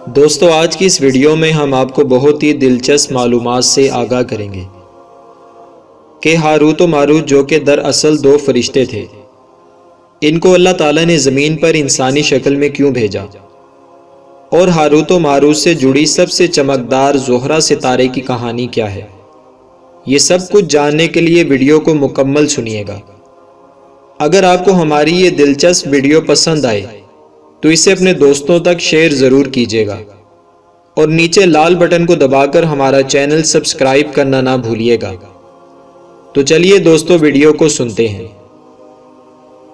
دوستو آج کی اس ویڈیو میں ہم آپ کو بہت ہی دلچسپ معلومات سے آگاہ کریں گے کہ ہاروت و ماروت جو کہ دراصل دو فرشتے تھے، ان کو اللہ تعالیٰ نے زمین پر انسانی شکل میں کیوں بھیجا، اور ہاروت و ماروت سے جڑی سب سے چمکدار زہرہ ستارے کی کہانی کیا ہے۔ یہ سب کچھ جاننے کے لیے ویڈیو کو مکمل سنیے گا۔ اگر آپ کو ہماری یہ دلچسپ ویڈیو پسند آئے تو اسے اپنے دوستوں تک شیئر ضرور کیجیے گا، اور نیچے لال بٹن کو دبا کر ہمارا چینل سبسکرائب کرنا نہ بھولیے گا۔ تو چلیے دوستو ویڈیو کو سنتے ہیں۔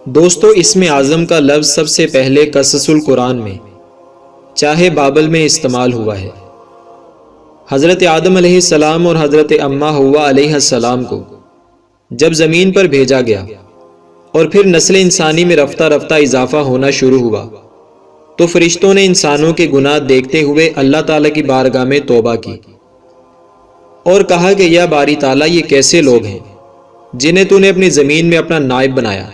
دوستو اسم اعظم کا لفظ سب سے پہلے قصص القرآن میں چاہے بابل میں استعمال ہوا ہے۔ حضرت آدم علیہ السلام اور حضرت اماں حوا علیہ السلام کو جب زمین پر بھیجا گیا اور پھر نسل انسانی میں رفتہ رفتہ اضافہ ہونا شروع ہوا تو فرشتوں نے انسانوں کے گناہ دیکھتے ہوئے اللہ تعالیٰ کی بارگاہ میں توبہ کی اور کہا کہ یا باری تعالیٰ، یہ کیسے لوگ ہیں جنہیں تو نے اپنی زمین میں اپنا نائب بنایا،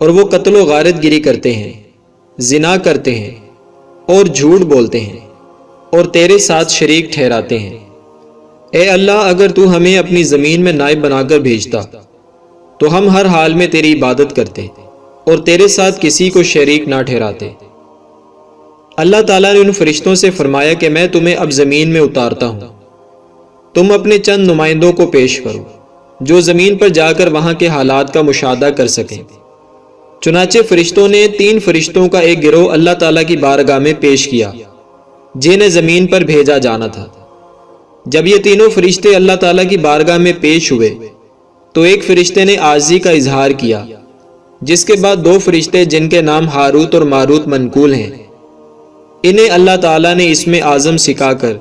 اور وہ قتل و غارت گری کرتے ہیں، زنا کرتے ہیں اور جھوٹ بولتے ہیں اور تیرے ساتھ شریک ٹھہراتے ہیں۔ اے اللہ، اگر تو ہمیں اپنی زمین میں نائب بنا کر بھیجتا تو ہم ہر حال میں تیری عبادت کرتے اور تیرے ساتھ کسی کو شریک نہ ٹھہراتے۔ اللہ تعالیٰ نے ان فرشتوں سے فرمایا کہ میں تمہیں اب زمین میں اتارتا ہوں، تم اپنے چند نمائندوں کو پیش کرو جو زمین پر جا کر وہاں کے حالات کا مشاہدہ کر سکیں۔ چنانچہ فرشتوں نے 3 فرشتوں کا ایک گروہ اللہ تعالیٰ کی بارگاہ میں پیش کیا جنہیں زمین پر بھیجا جانا تھا۔ جب یہ تینوں فرشتے اللہ تعالیٰ کی بارگاہ میں پیش ہوئے تو ایک فرشتے نے عاجزی کا اظہار کیا، جس کے بعد 2 فرشتے جن کے نام ہاروت اور ماروت منقول ہیں، انہیں اللہ تعالیٰ نے اسم اعظم سکھا کر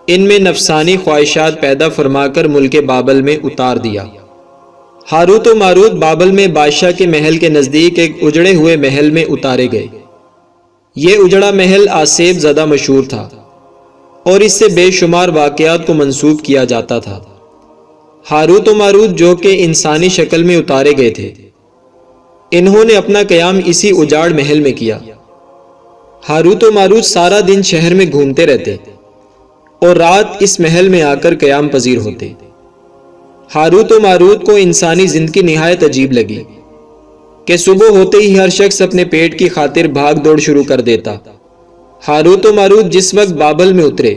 ان میں نفسانی خواہشات پیدا فرما کر ملک بابل میں اتار دیا۔ ہاروت و ماروت بابل میں بادشاہ کے محل کے نزدیک ایک اجڑے ہوئے محل میں اتارے گئے۔ یہ اجڑا محل آسیب زدہ مشہور تھا اور اس سے بے شمار واقعات کو منسوب کیا جاتا تھا۔ ہاروت و ماروت جو کہ انسانی شکل میں اتارے گئے تھے، انہوں نے اپنا قیام اسی اجاڑ محل میں کیا۔ ہاروت و ماروت سارا دن شہر میں گھومتے رہتے اور رات اس محل میں آ کر قیام پذیر ہوتے۔ ہاروت و ماروت کو انسانی زندگی نہایت عجیب لگی کہ صبح ہوتے ہی ہر شخص اپنے پیٹ کی خاطر بھاگ دوڑ شروع کر دیتا۔ ہاروت و ماروت جس وقت بابل میں اترے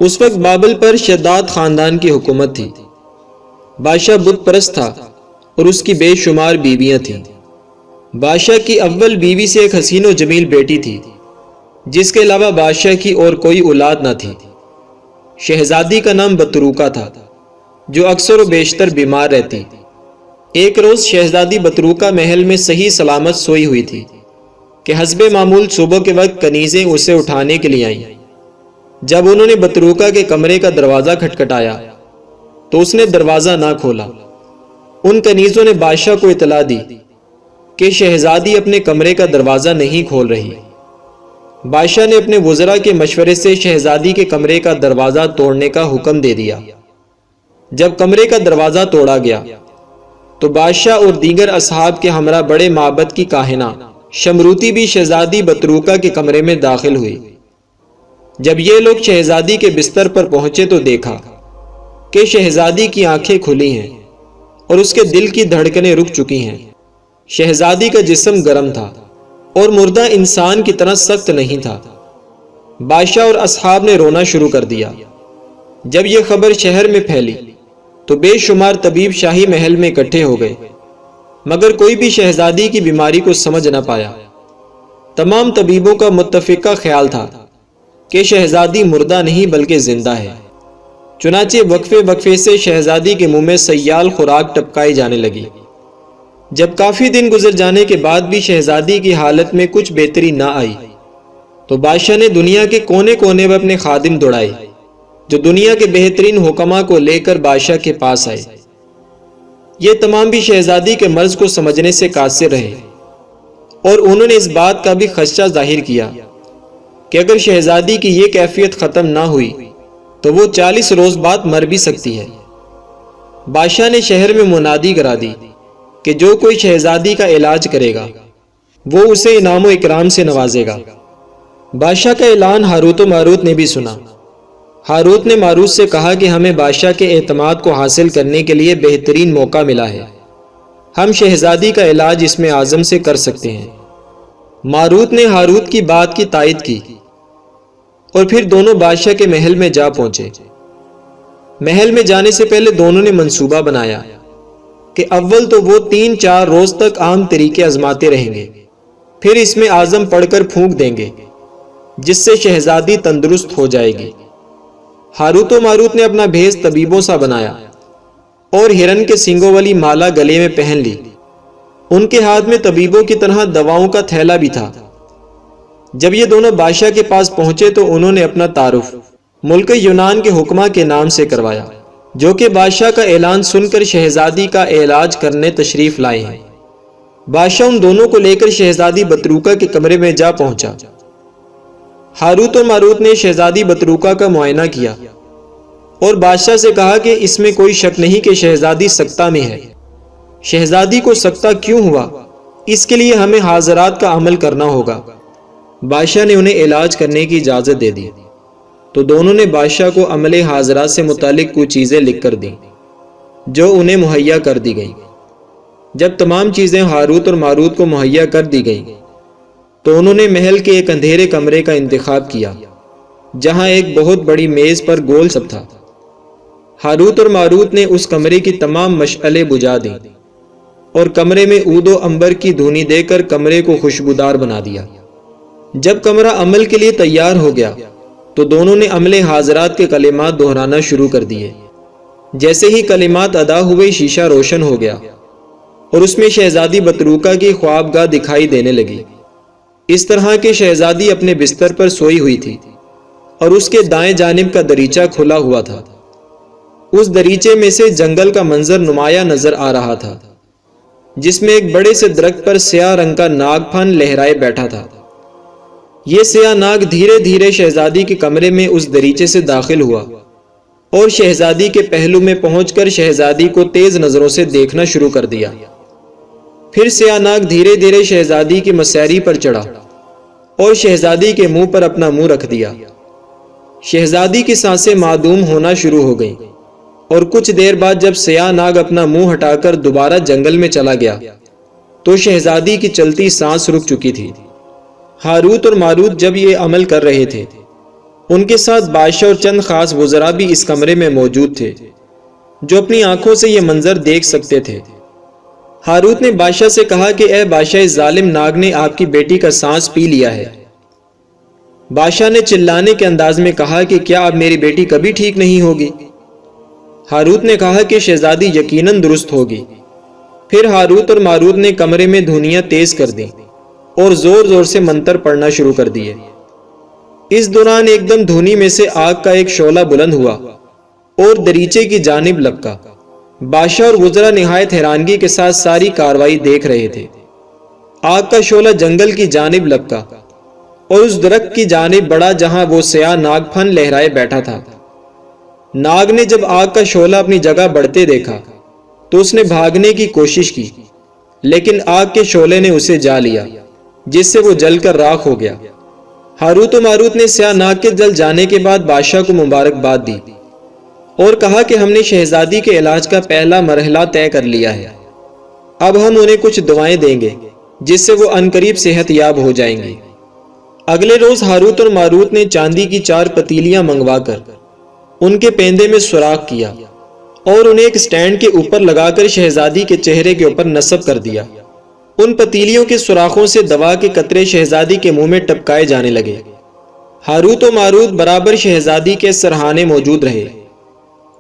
اس وقت بابل پر شداد خاندان کی حکومت تھی۔ بادشاہ بت پرست تھا اور اس کی بے شمار بیویاں تھیں۔ بادشاہ کی اول بیوی سے ایک حسین و جمیل بیٹی تھی جس کے علاوہ بادشاہ کی اور کوئی اولاد نہ تھی۔ شہزادی کا نام بطروکا تھا جو اکثر و بیشتر بیمار رہتی۔ ایک روز شہزادی بطروکا محل میں صحیح سلامت سوئی ہوئی تھی کہ حسب معمول صبح کے وقت کنیزیں اسے اٹھانے کے لیے آئیں۔ جب انہوں نے بطروکا کے کمرے کا دروازہ کھٹکھٹایا تو اس نے دروازہ نہ کھولا۔ ان کنیزوں نے بادشاہ کو اطلاع دی کہ شہزادی اپنے کمرے کا دروازہ نہیں کھول رہی۔ بادشاہ نے اپنے وزراء کے مشورے سے شہزادی کے کمرے کا دروازہ توڑنے کا حکم دے دیا۔ جب کمرے کا دروازہ توڑا گیا تو بادشاہ اور دیگر اصحاب کے ہمراہ بڑے معبد کی کاہنہ شمروتی بھی شہزادی بطروکا کے کمرے میں داخل ہوئی۔ جب یہ لوگ شہزادی کے بستر پر پہنچے تو دیکھا کہ شہزادی کی آنکھیں کھلی ہیں اور اس کے دل کی دھڑکنیں رک چکی ہیں۔ شہزادی کا جسم گرم تھا اور مردہ انسان کی طرح سخت نہیں تھا۔ بادشاہ اور اصحاب نے رونا شروع کر دیا۔ جب یہ خبر شہر میں پھیلی تو بے شمار طبیب شاہی محل میں اکٹھے ہو گئے، مگر کوئی بھی شہزادی کی بیماری کو سمجھ نہ پایا۔ تمام طبیبوں کا متفقہ خیال تھا کہ شہزادی مردہ نہیں بلکہ زندہ ہے۔ چنانچہ وقفے وقفے سے شہزادی کے منہ میں سیال خوراک ٹپکائی جانے لگی۔ جب کافی دن گزر جانے کے بعد بھی شہزادی کی حالت میں کچھ بہتری نہ آئی تو بادشاہ نے دنیا کے کونے کونے میں اپنے خادم دوڑائے جو دنیا کے بہترین حکماء کو لے کر بادشاہ کے پاس آئے۔ یہ تمام بھی شہزادی کے مرض کو سمجھنے سے قاصر رہے اور انہوں نے اس بات کا بھی خدشہ ظاہر کیا کہ اگر شہزادی کی یہ کیفیت ختم نہ ہوئی تو وہ 40 روز بعد مر بھی سکتی ہے۔ بادشاہ نے شہر میں منادی کرا دی کہ جو کوئی شہزادی کا علاج کرے گا وہ اسے انعام و اکرام سے نوازے گا۔ بادشاہ کا اعلان ہاروت و ماروت نے بھی سنا۔ ہاروت نے ماروت سے کہا کہ ہمیں بادشاہ کے اعتماد کو حاصل کرنے کے لیے بہترین موقع ملا ہے، ہم شہزادی کا علاج اسم اعظم سے کر سکتے ہیں۔ ماروت نے ہاروت کی بات کی تائید کی اور پھر دونوں بادشاہ کے محل میں جا پہنچے۔ محل میں جانے سے پہلے دونوں نے منصوبہ بنایا کہ اول تو وہ 3-4 روز تک عام طریقے آزماتے رہیں گے، پھر اسم اعظم پڑھ کر پھونک دیں گے جس سے شہزادی تندرست ہو جائے گی۔ ہاروت و ماروت نے اپنا بھیس طبیبوں سا بنایا اور ہرن کے سینگوں والی مالا گلے میں پہن لی۔ ان کے ہاتھ میں طبیبوں کی طرح دواؤں کا تھیلا بھی تھا۔ جب یہ دونوں بادشاہ کے پاس پہنچے تو انہوں نے اپنا تعارف ملک یونان کے حکمہ کے نام سے کروایا، جو کہ بادشاہ کا اعلان سن کر شہزادی کا علاج کرنے تشریف لائے ہیں۔ بادشاہ ان دونوں کو لے کر شہزادی بطروکا کے کمرے میں جا پہنچا۔ ہاروت اور ماروت نے شہزادی بطروکا کا معائنہ کیا اور بادشاہ سے کہا کہ اس میں کوئی شک نہیں کہ شہزادی سکتہ میں ہے۔ شہزادی کو سکتہ کیوں ہوا، اس کے لیے ہمیں حاضرات کا عمل کرنا ہوگا۔ بادشاہ نے انہیں علاج کرنے کی اجازت دے دی تو دونوں نے بادشاہ کو عمل حاضرات سے متعلق کچھ چیزیں لکھ کر دیں جو انہیں مہیا کر دی گئیں۔ جب تمام چیزیں ہاروت اور ماروت کو مہیا کر دی گئیں تو انہوں نے محل کے ایک اندھیرے کمرے کا انتخاب کیا جہاں ایک بہت بڑی میز پر گول سب تھا۔ ہاروت اور ماروت نے اس کمرے کی تمام مشعلیں بجھا دیں اور کمرے میں عود و عنبر کی دھونی دے کر کمرے کو خوشبودار بنا دیا۔ جب کمرہ عمل کے لیے تیار ہو گیا تو دونوں نے عمل حاضرات کے کلمات دہرانا شروع کر دیے۔ جیسے ہی کلمات ادا ہوئے شیشہ روشن ہو گیا اور اس میں شہزادی بطروکا کی خوابگاہ دکھائی دینے لگی۔ اس طرح کہ شہزادی اپنے بستر پر سوئی ہوئی تھی اور اس کے دائیں جانب کا دریچہ کھلا ہوا تھا۔ اس دریچے میں سے جنگل کا منظر نمایاں نظر آ رہا تھا جس میں ایک بڑے سے درخت پر سیاہ رنگ کا ناگ پھن لہرائے بیٹھا تھا۔ یہ سیاہ ناگ دھیرے دھیرے شہزادی کے کمرے میں اس دریچے سے داخل ہوا اور شہزادی کے پہلو میں پہنچ کر شہزادی کو تیز نظروں سے دیکھنا شروع کر دیا۔ پھر سیاہ ناگ دھیرے دھیرے شہزادی کی مسیری پر چڑھا اور شہزادی کے منہ پر اپنا منہ رکھ دیا۔ شہزادی کی سانسیں معدوم ہونا شروع ہو گئیں اور کچھ دیر بعد جب سیاہ ناگ اپنا منہ ہٹا کر دوبارہ جنگل میں چلا گیا تو شہزادی کی چلتی سانس رک چکی تھی۔ ہاروت اور ماروت جب یہ عمل کر رہے تھے ان کے ساتھ بادشاہ اور چند خاص وزراء بھی اس کمرے میں موجود تھے جو اپنی آنکھوں سے یہ منظر دیکھ سکتے تھے۔ ہاروت نے بادشاہ سے کہا کہ اے بادشاہ، اس ظالم ناگ نے آپ کی بیٹی کا سانس پی لیا ہے۔ بادشاہ نے چلانے کے انداز میں کہا کہ کیا اب میری بیٹی کبھی ٹھیک نہیں ہوگی؟ ہاروت نے کہا کہ شہزادی یقیناً درست ہوگی۔ پھر ہاروت اور ماروت نے کمرے میں دھونیاں تیز کر دیں اور زور زور سے منتر پڑھنا شروع کر دیے۔ اس دوران ایک دم دھونی میں سے آگ کا ایک شعلہ بلند ہوا اور دریچے کی جانب لپکا۔ بادشاہ اور وزراء نہایت حیرانگی کے ساتھ ساری کاروائی دیکھ رہے تھے۔ آگ کا شعلہ جنگل کی جانب لپکا اور اس درخت کی جانب بڑھا جہاں وہ سیاہ ناگ پھن لہرائے بیٹھا تھا۔ ناگ نے جب آگ کا شعلہ اپنی جگہ بڑھتے دیکھا تو اس نے بھاگنے کی کوشش کی، لیکن آگ کے شعلے نے اسے جا لیا جس سے وہ جل کر راکھ ہو گیا۔ ہاروت و ماروت نے سیاہ ناگ کے جل جانے کے بعد بادشاہ کو مبارکباد دی اور کہا کہ ہم نے شہزادی کے علاج کا پہلا مرحلہ طے کر لیا ہے۔ اب ہم انہیں کچھ دعائیں دیں گے جس سے وہ عنقریب صحت یاب ہو جائیں گے۔ اگلے روز ہاروت اور ماروت نے چاندی کی 4 پتیلیاں منگوا کر ان کے پیندے میں سوراخ کیا اور انہیں ایک سٹینڈ کے اوپر لگا کر شہزادی کے چہرے کے اوپر نصب کر دیا۔ ان پتیلیوں کے سوراخوں سے دوا کے قطرے شہزادی کے منہ میں ٹپکائے جانے لگے۔ ہاروت و ماروت برابر شہزادی کے سرہانے موجود رہے۔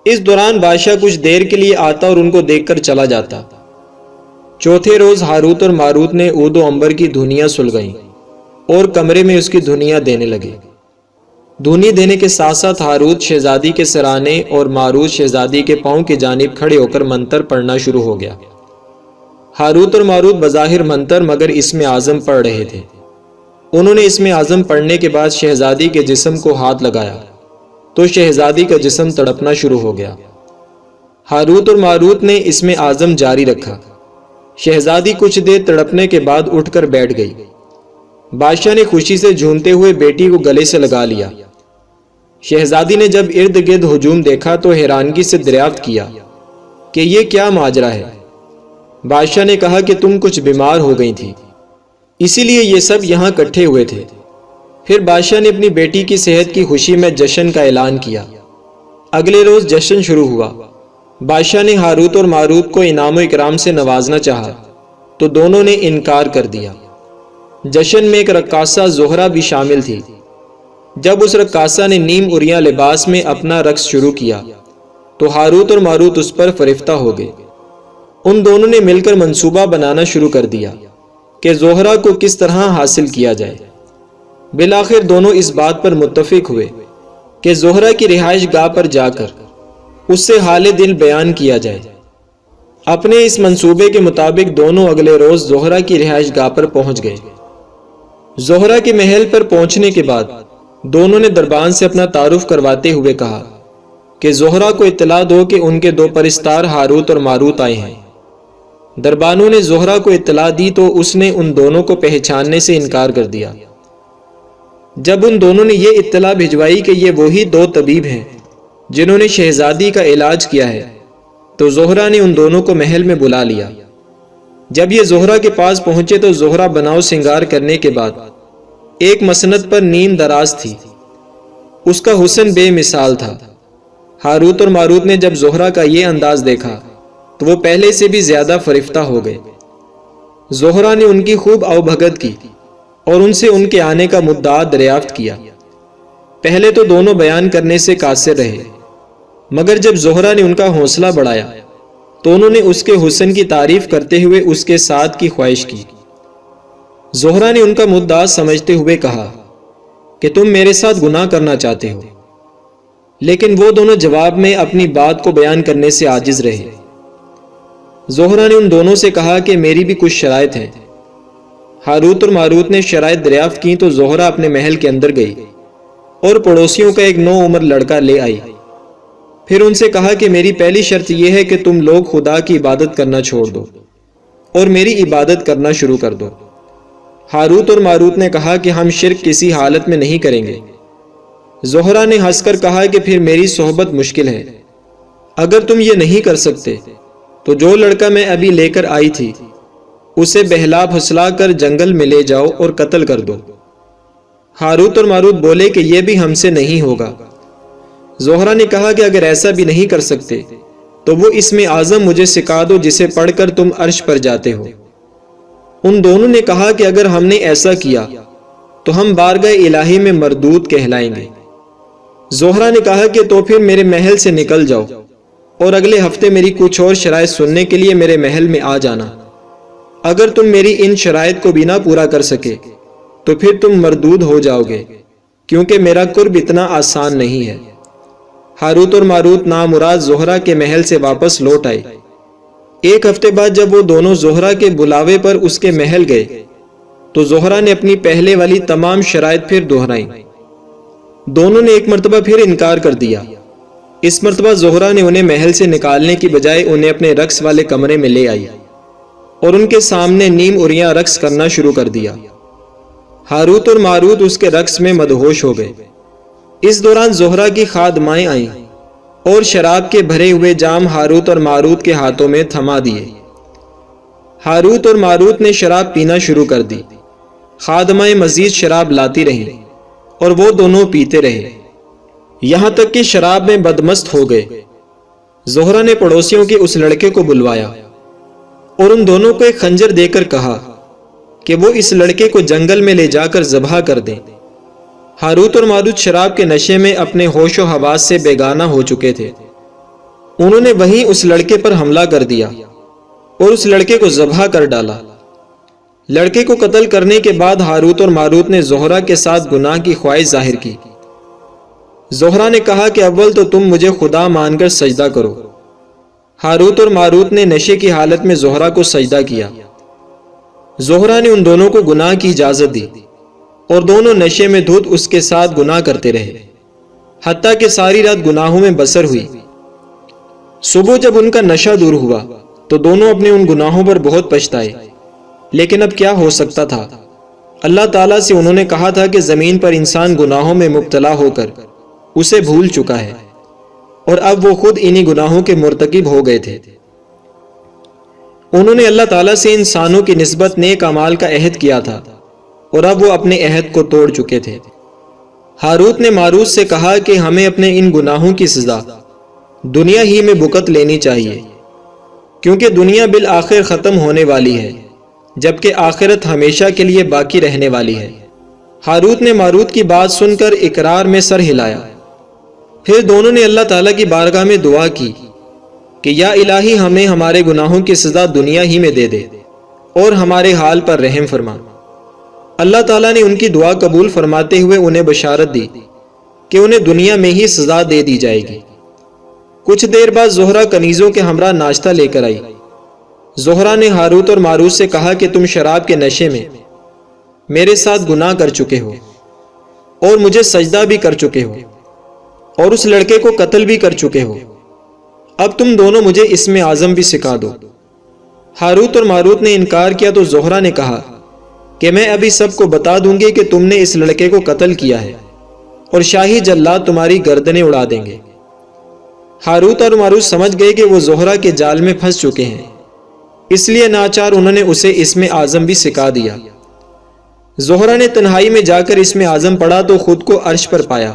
اس دوران بادشاہ کچھ دیر کے لیے آتا اور ان کو دیکھ کر چلا جاتا۔ چوتھے روز ہاروت اور ماروت نے عود و عنبر کی دھونیاں سلگائیں اور کمرے میں اس کی دھونیاں دینے لگے۔ دھونی دینے کے ساتھ ساتھ ہاروت شہزادی کے سرانے اور ماروت شہزادی کے پاؤں کی جانب کھڑے ہو کر منتر پڑھنا شروع ہو گیا۔ ہاروت اور ماروت بظاہر منتر مگر اسم اعظم پڑھ رہے تھے۔ انہوں نے اسم اعظم پڑھنے کے بعد شہزادی کے جسم کو ہاتھ لگایا تو شہزادی کا جسم تڑپنا شروع ہو گیا۔ ہاروت اور ماروت نے اسم اعظم جاری رکھا۔ شہزادی کچھ دیر تڑپنے کے بعد اٹھ کر بیٹھ گئی بادشاہ نے خوشی سے جھومتے ہوئے بیٹی کو گلے سے لگا لیا۔ شہزادی نے جب ارد گرد ہجوم دیکھا تو حیرانگی سے دریافت کیا کہ یہ کیا ماجرا ہے۔ بادشاہ نے کہا کہ تم کچھ بیمار ہو گئی تھی، اسی لیے یہ سب یہاں اکٹھے ہوئے تھے۔ پھر بادشاہ نے اپنی بیٹی کی صحت کی خوشی میں جشن کا اعلان کیا۔ اگلے روز جشن شروع ہوا۔ بادشاہ نے ہاروت اور ماروت کو انعام و اکرام سے نوازنا چاہا تو دونوں نے انکار کر دیا۔ جشن میں ایک رقاصہ زہرہ بھی شامل تھی۔ جب اس رقاصہ نے نیم اریاں لباس میں اپنا رقص شروع کیا تو ہاروت اور ماروت اس پر فرفتہ ہو گئے۔ ان دونوں نے مل کر منصوبہ بنانا شروع کر دیا کہ زہرہ کو کس طرح حاصل کیا جائے۔ بالآخر دونوں اس بات پر متفق ہوئے کہ زہرہ کی رہائش گاہ پر جا کر اس سے حال دل بیان کیا جائے۔ اپنے اس منصوبے کے مطابق دونوں اگلے روز زہرہ کی رہائش گاہ پر پہنچ گئے۔ زہرہ کے محل پر پہنچنے کے بعد دونوں نے دربان سے اپنا تعارف کرواتے ہوئے کہا کہ زہرہ کو اطلاع دو کہ ان کے دو پرستار ہاروت اور ماروت آئے ہیں۔ دربانوں نے زہرہ کو اطلاع دی تو اس نے ان دونوں کو پہچاننے سے انکار کر دیا۔ جب ان دونوں نے یہ اطلاع بھجوائی کہ یہ وہی دو طبیب ہیں جنہوں نے شہزادی کا علاج کیا ہے تو زہرہ نے ان دونوں کو محل میں بلا لیا۔ جب یہ زہرہ کے پاس پہنچے تو زہرہ بناؤ سنگار کرنے کے بعد ایک مسند پر نیم دراز تھی۔ اس کا حسن بے مثال تھا۔ ہاروت اور ماروت نے جب زہرہ کا یہ انداز دیکھا تو وہ پہلے سے بھی زیادہ فرفتہ ہو گئے۔ زہرہ نے ان کی خوب اوبھگت کی اور ان سے ان کے آنے کا مدعا دریافت کیا۔ پہلے تو دونوں بیان کرنے سے قاصر رہے، مگر جب زہرہ نے ان کا حوصلہ بڑھایا تو انہوں نے اس کے حسن کی تعریف کرتے ہوئے اس کے ساتھ کی خواہش کی۔ زہرہ نے ان کا مدعا سمجھتے ہوئے کہا کہ تم میرے ساتھ گناہ کرنا چاہتے ہو، لیکن وہ دونوں جواب میں اپنی بات کو بیان کرنے سے عاجز رہے۔ زہرہ نے ان دونوں سے کہا کہ میری بھی کچھ شرائط ہیں۔ ہاروت اور ماروت نے شرائط دریافت کی تو زہرہ اپنے محل کے اندر گئی اور پڑوسیوں کا ایک نو عمر لڑکا لے آئی۔ پھر ان سے کہا کہ میری پہلی شرط یہ ہے کہ تم لوگ خدا کی عبادت کرنا چھوڑ دو اور میری عبادت کرنا شروع کر دو۔ ہاروت اور ماروت نے کہا کہ ہم شرک کسی حالت میں نہیں کریں گے۔ زہرہ نے ہنس کر کہا کہ پھر میری صحبت مشکل ہے۔ اگر تم یہ نہیں کر سکتے تو جو لڑکا میں ابھی لے کر آئی تھی اسے بہلا پھسلا کر جنگل میں لے جاؤ اور قتل کر دو۔ ہاروت اور ماروت بولے کہ یہ بھی ہم سے نہیں ہوگا۔ زہرہ نے کہا کہ اگر ایسا بھی نہیں کر سکتے تو وہ اسم اعظم مجھے سکھا دو جسے پڑھ کر تم عرش پر جاتے ہو۔ ان دونوں نے کہا کہ اگر ہم نے ایسا کیا تو ہم بارگاہ الہی میں مردود کہلائیں گے۔ زہرہ نے کہا کہ تو پھر میرے محل سے نکل جاؤ اور اگلے ہفتے میری کچھ اور شرائط سننے کے لیے میرے محل میں آ جانا۔ اگر تم میری ان شرائط کو بھی نہ پورا کر سکے تو پھر تم مردود ہو جاؤ گے، کیونکہ میرا قرب اتنا آسان نہیں ہے۔ ہاروت اور ماروت نامراد زہرہ کے محل سے واپس لوٹ آئے۔ ایک ہفتے بعد جب وہ دونوں زہرہ کے بلاوے پر اس کے محل گئے تو زہرہ نے اپنی پہلے والی تمام شرائط پھر دہرائیں۔ دونوں نے ایک مرتبہ پھر انکار کر دیا۔ اس مرتبہ زہرہ نے انہیں محل سے نکالنے کی بجائے انہیں اپنے رقص والے کمرے میں لے آئی اور ان کے سامنے نیم اریاں رقص کرنا شروع کر دیا۔ ہاروت اور ماروت اس کے رقص میں مدہوش ہو گئے۔ اس دوران زہرہ کی خادمائیں آئیں اور شراب کے بھرے ہوئے جام ہاروت اور ماروت کے ہاتھوں میں تھما دیے۔ ہاروت اور ماروت نے شراب پینا شروع کر دی۔ خادمائیں مزید شراب لاتی رہیں اور وہ دونوں پیتے رہے، یہاں تک کہ شراب میں بدمست ہو گئے۔ زہرہ نے پڑوسیوں کے اس لڑکے کو بلوایا اور ان دونوں کو ایک خنجر دے کر کہا کہ وہ اس لڑکے کو جنگل میں لے جا کر ذبح کر دیں۔ ہاروت اور ماروت شراب کے نشے میں اپنے ہوش و حواس سے بیگانہ ہو چکے تھے۔ انہوں نے وہیں اس لڑکے پر حملہ کر دیا اور اس لڑکے کو ذبح کر ڈالا۔ لڑکے کو قتل کرنے کے بعد ہاروت اور ماروت نے زہرہ کے ساتھ گناہ کی خواہش ظاہر کی۔ زہرہ نے کہا کہ اول تو تم مجھے خدا مان کر سجدہ کرو۔ ہاروت اور ماروت نے نشے کی حالت میں زہرہ کو سجدہ کیا۔ زہرہ نے ان دونوں کو گناہ کی اجازت دی اور دونوں نشے میں دھت اس کے ساتھ گناہ کرتے رہے، حتیٰ کہ ساری رات گناہوں میں بسر ہوئی۔ صبح جب ان کا نشہ دور ہوا تو دونوں اپنے ان گناہوں پر بہت پچھتائے، لیکن اب کیا ہو سکتا تھا؟ اللہ تعالیٰ سے انہوں نے کہا تھا کہ زمین پر انسان گناہوں میں مبتلا ہو کر اسے بھول چکا ہے اور اب وہ خود انہی گناہوں کے مرتکب ہو گئے تھے۔ انہوں نے اللہ تعالیٰ سے انسانوں کی نسبت نیک اعمال کا عہد کیا تھا اور اب وہ اپنے عہد کو توڑ چکے تھے۔ ہاروت نے ماروت سے کہا کہ ہمیں اپنے ان گناہوں کی سزا دنیا ہی میں بھگت لینی چاہیے، کیونکہ دنیا بالآخر ختم ہونے والی ہے جبکہ آخرت ہمیشہ کے لیے باقی رہنے والی ہے۔ ہاروت نے ماروت کی بات سن کر اقرار میں سر ہلایا۔ پھر دونوں نے اللہ تعالیٰ کی بارگاہ میں دعا کی کہ یا الہی ہمیں ہمارے گناہوں کی سزا دنیا ہی میں دے دے اور ہمارے حال پر رحم فرما۔ اللہ تعالیٰ نے ان کی دعا قبول فرماتے ہوئے انہیں بشارت دی کہ انہیں دنیا میں ہی سزا دے دی جائے گی۔ کچھ دیر بعد زہرہ کنیزوں کے ہمراہ ناشتہ لے کر آئی۔ زہرہ نے ہاروت اور ماروت سے کہا کہ تم شراب کے نشے میں میرے ساتھ گناہ کر چکے ہو اور مجھے سجدہ بھی کر چکے ہو اور اس لڑکے کو قتل بھی کر چکے ہو، اب تم دونوں مجھے اسم اعظم بھی سکھا دو۔ ہاروت اور ماروت نے انکار کیا تو زہرہ نے کہا کہ میں ابھی سب کو بتا دوں گی کہ تم نے اس لڑکے کو قتل کیا ہے اور شاہی جلاد تمہاری گردنیں اڑا دیں گے۔ ہاروت اور ماروت سمجھ گئے کہ وہ زہرہ کے جال میں پھنس چکے ہیں، اس لیے ناچار انہوں نے اسے اسم اعظم بھی سکھا دیا۔ زہرہ نے تنہائی میں جا کر اسم اعظم پڑھا تو خود کو عرش پر پایا۔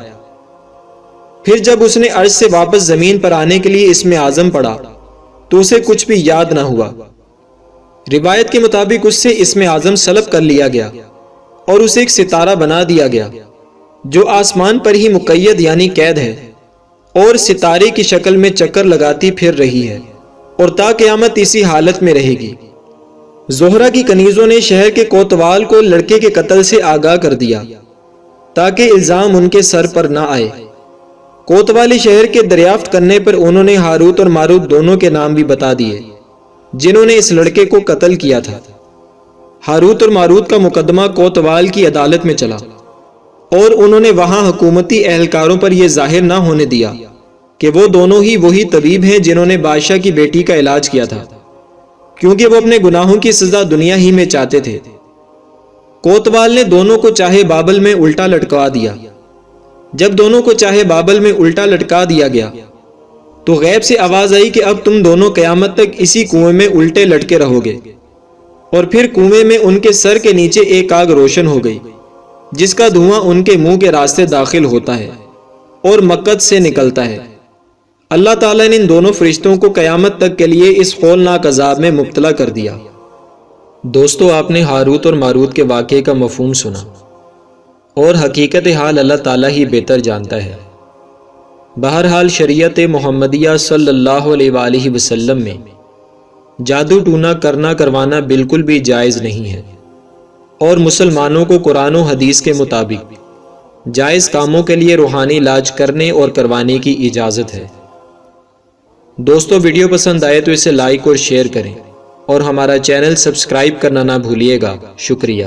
پھر جب اس نے عرش سے واپس زمین پر آنے کے لیے اسم اعظم پڑھا تو اسے کچھ بھی یاد نہ ہوا۔ روایت کے مطابق اس سے اسم اعظم سلب کر لیا گیا اور اسے ایک ستارہ بنا دیا گیا جو آسمان پر ہی مقید یعنی قید ہے اور ستارے کی شکل میں چکر لگاتی پھر رہی ہے اور تا قیامت اسی حالت میں رہے گی۔ زہرہ کی کنیزوں نے شہر کے کوتوال کو لڑکے کے قتل سے آگاہ کر دیا تاکہ الزام ان کے سر پر نہ آئے۔ کوتوالی شہر کے دریافت کرنے پر انہوں نے ہاروت اور ماروت دونوں کے نام بھی بتا دیے جنہوں نے اس لڑکے کو قتل کیا تھا۔ ہاروت اور ماروت کا مقدمہ کوتوال کی عدالت میں چلا اور انہوں نے وہاں حکومتی اہلکاروں پر یہ ظاہر نہ ہونے دیا کہ وہ دونوں ہی وہی طبیب ہیں جنہوں نے بادشاہ کی بیٹی کا علاج کیا تھا، کیونکہ وہ اپنے گناہوں کی سزا دنیا ہی میں چاہتے تھے۔ کوتوال نے دونوں کو چاہے بابل میں الٹا لٹکوا دیا۔ جب دونوں کو چاہے بابل میں الٹا لٹکا دیا گیا تو غیب سے آواز آئی کہ اب تم دونوں قیامت تک اسی کنویں میں الٹے لٹکے رہو گے، اور پھر کنویں میں ان کے سر کے نیچے ایک آگ روشن ہو گئی جس کا دھواں ان کے منہ کے راستے داخل ہوتا ہے اور مقد سے نکلتا ہے۔ اللہ تعالیٰ نے ان دونوں فرشتوں کو قیامت تک کے لیے اس ہولناک عذاب میں مبتلا کر دیا۔ دوستو، آپ نے ہاروت اور ماروت کے واقعے کا مفہوم سنا اور حقیقت حال اللہ تعالیٰ ہی بہتر جانتا ہے۔ بہرحال شریعت محمدیہ صلی اللہ علیہ وآلہ وسلم میں جادو ٹونا کرنا کروانا بالکل بھی جائز نہیں ہے، اور مسلمانوں کو قرآن و حدیث کے مطابق جائز کاموں کے لیے روحانی علاج کرنے اور کروانے کی اجازت ہے۔ دوستو، ویڈیو پسند آئے تو اسے لائک اور شیئر کریں اور ہمارا چینل سبسکرائب کرنا نہ بھولیے گا۔ شکریہ۔